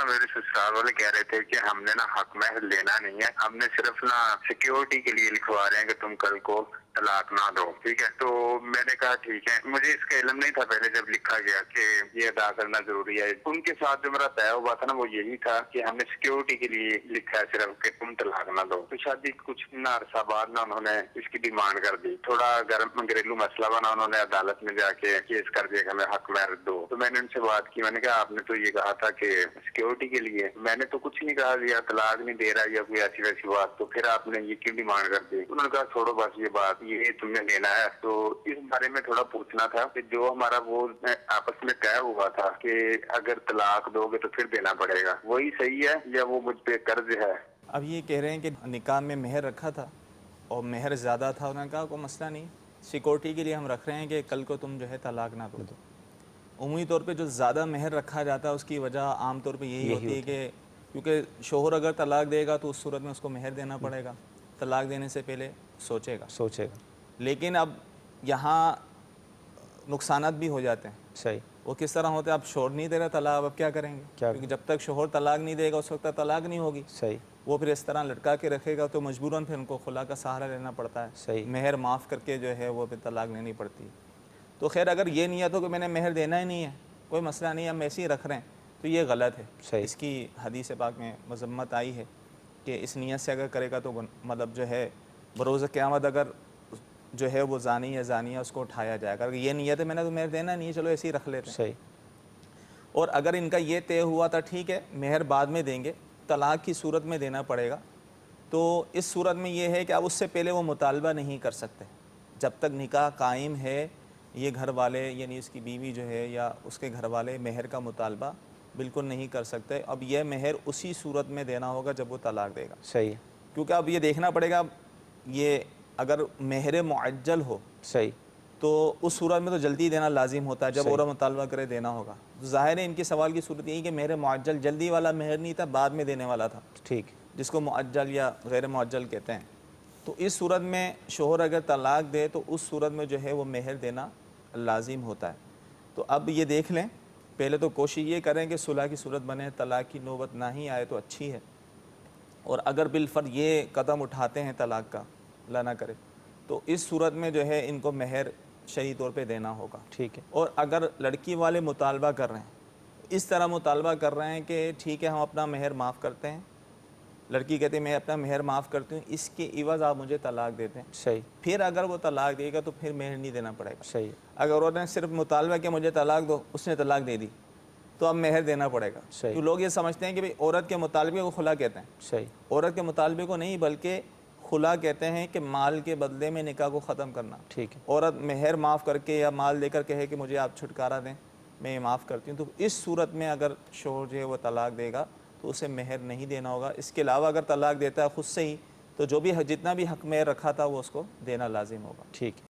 میرے سسرال والے کہہ رہے تھے کہ ہم نے نا حق مہر لینا نہیں ہے، ہم نے صرف نا سیکیورٹی کے لیے لکھوا رہے ہیں کہ تم کل کو طلاق نہ دو، ٹھیک ہے۔ تو میں نے کہا ٹھیک ہے، مجھے اس کا علم نہیں تھا پہلے جب لکھا گیا کہ یہ ادا کرنا ضروری ہے۔ ان کے ساتھ جو میرا طے ہوا تھا نا وہ یہی تھا کہ ہم نے سیکیورٹی کے لیے لکھا ہے صرف کہ تم طلاق نہ دو۔ تو شادی کچھ نہ عرصہ بعد نہ انہوں نے اس کی ڈیمانڈ کر دی، تھوڑا گھریلو مسئلہ بنا، انہوں نے عدالت میں جا کے کیس کر دیا کہ ہمیں حق مہر دو۔ تو میں نے ان سے بات کی، میں نے کہا آپ نے تو یہ کہا تھا کہ سیکیورٹی کے لیے، میں نے تو کچھ نہیں کہا، یا طلاق نہیں دے رہا یا کوئی ایسی ویسی بات، تو پھر آپ نے یہ کیوں ڈیمانڈ کر دی؟ انہوں نے کہا چھوڑو بس یہ بات، یہ تم نے لینا ہے۔ تو اس بارے میں تھوڑا پوچھنا تھا کہ جو ہمارا وہ آپس میں طے ہوا تھا کہ اگر طلاق دو گے تو پھر دینا پڑے گا، وہی صحیح ہے یا وہ مجھ پہ قرض ہے؟ اب یہ کہہ رہے ہیں کہ نکاح میں مہر رکھا تھا اور مہر زیادہ تھا، انہوں نے کہا کوئی مسئلہ نہیں، سیکورٹی کے لیے ہم رکھ رہے ہیں کہ کل کو تم جو ہے طلاق نہ دو۔ عمومی طور پہ جو زیادہ مہر رکھا جاتا ہے اس کی وجہ عام طور پہ یہی ہوتی ہے کہ کیونکہ شوہر اگر طلاق دے گا تو اس صورت میں اس کو مہر دینا پڑے گا، طلاق دینے سے پہلے سوچے گا۔ لیکن اب یہاں نقصانات بھی ہو جاتے ہیں۔ صحیح۔ وہ کس طرح ہوتے ہیں؟ اب شوہر نہیں دے رہا طلاق، اب کیا کریں گے؟ کیونکہ جب تک شوہر طلاق نہیں دے گا اس وقت تک طلاق نہیں ہوگی۔ صحیح۔ وہ پھر اس طرح لٹکا کے رکھے گا تو مجبوراً پھر ان کو خلا کا سہارا لینا پڑتا ہے۔ صحیح۔ مہر معاف کر کے جو ہے وہ پھر طلاق لینی پڑتی ہے۔ تو خیر اگر یہ نیت ہو کہ میں نے مہر دینا ہی نہیں ہے، کوئی مسئلہ نہیں، ہم ایسے ہی رکھ رہے ہیں، تو یہ غلط ہے۔ صحیح۔ اس کی حدیث پاک میں مذمت آئی ہے کہ اس نیت سے اگر کرے گا تو مطلب جو ہے بروز قیامت اگر جو ہے وہ زانی یا زانیہ اس کو اٹھایا جائے گا۔ اگر یہ نیت ہے میں نے تو مہر دینا نہیں ہے، چلو ایسے ہی رکھ لیتے ہیں۔ صحیح۔ اور اگر ان کا یہ طے ہوا تھا ٹھیک ہے مہر بعد میں دیں گے، طلاق کی صورت میں دینا پڑے گا، تو اس صورت میں یہ ہے کہ اب اس سے پہلے وہ مطالبہ نہیں کر سکتے۔ جب تک نکاح قائم ہے یہ گھر والے یعنی اس کی بیوی جو ہے یا اس کے گھر والے مہر کا مطالبہ بالکل نہیں کر سکتے۔ اب یہ مہر اسی صورت میں دینا ہوگا جب وہ طلاق دے گا۔ صحیح۔ کیونکہ اب یہ دیکھنا پڑے گا یہ اگر مہر معجل ہو صحیح، تو اس صورت میں تو جلدی دینا لازم ہوتا ہے، جب عورت مطالبہ کرے دینا ہوگا۔ ظاہر ہے ان کے سوال کی صورت یہی کہ مہر معجل جلدی والا مہر نہیں تھا، بعد میں دینے والا تھا، ٹھیک، جس کو معجل یا غیر معجل کہتے ہیں۔ تو اس صورت میں شوہر اگر طلاق دے تو اس صورت میں جو ہے وہ مہر دینا لازم ہوتا ہے۔ تو اب یہ دیکھ لیں، پہلے تو کوشش یہ کریں کہ صلح کی صورت بنے، طلاق کی نوبت نہ ہی آئے تو اچھی ہے۔ اور اگر بالفرض یہ قدم اٹھاتے ہیں طلاق کا، اللہ نہ کرے، تو اس صورت میں جو ہے ان کو مہر شرعی طور پہ دینا ہوگا۔ ٹھیک ہے۔ اور اگر لڑکی والے مطالبہ کر رہے ہیں، اس طرح مطالبہ کر رہے ہیں کہ ٹھیک ہے ہم اپنا مہر معاف کرتے ہیں، لڑکی کہتے ہیں میں اپنا مہر معاف کرتی ہوں، اس کے عوض آپ مجھے طلاق دیتے ہیں، صحیح، پھر اگر وہ طلاق دے گا تو پھر مہر نہیں دینا پڑے گا۔ صحیح، اگر عورت نے صرف مطالبہ کیا مجھے طلاق دو، اس نے طلاق دے دی تو اب مہر دینا پڑے گا۔ صحیح، تو لوگ یہ سمجھتے ہیں کہ بھئی عورت کے مطالبے کو خلا کہتے ہیں۔ صحیح، عورت کے مطالبے کو نہیں بلکہ خلا کہتے ہیں کہ مال کے بدلے میں نکاح کو ختم کرنا۔ ٹھیک ہے، عورت مہر معاف کر کے یا مال دے کر کہے کہ مجھے آپ چھٹکارا دیں، میں یہ معاف کرتی ہوں، تو اس صورت میں اگر شوہر جو ہے وہ طلاق دے گا تو اسے مہر نہیں دینا ہوگا۔ اس کے علاوہ اگر طلاق دیتا ہے خود سے ہی تو جو بھی جتنا بھی حق مہر رکھا تھا وہ اس کو دینا لازم ہوگا۔ ٹھیک ہے۔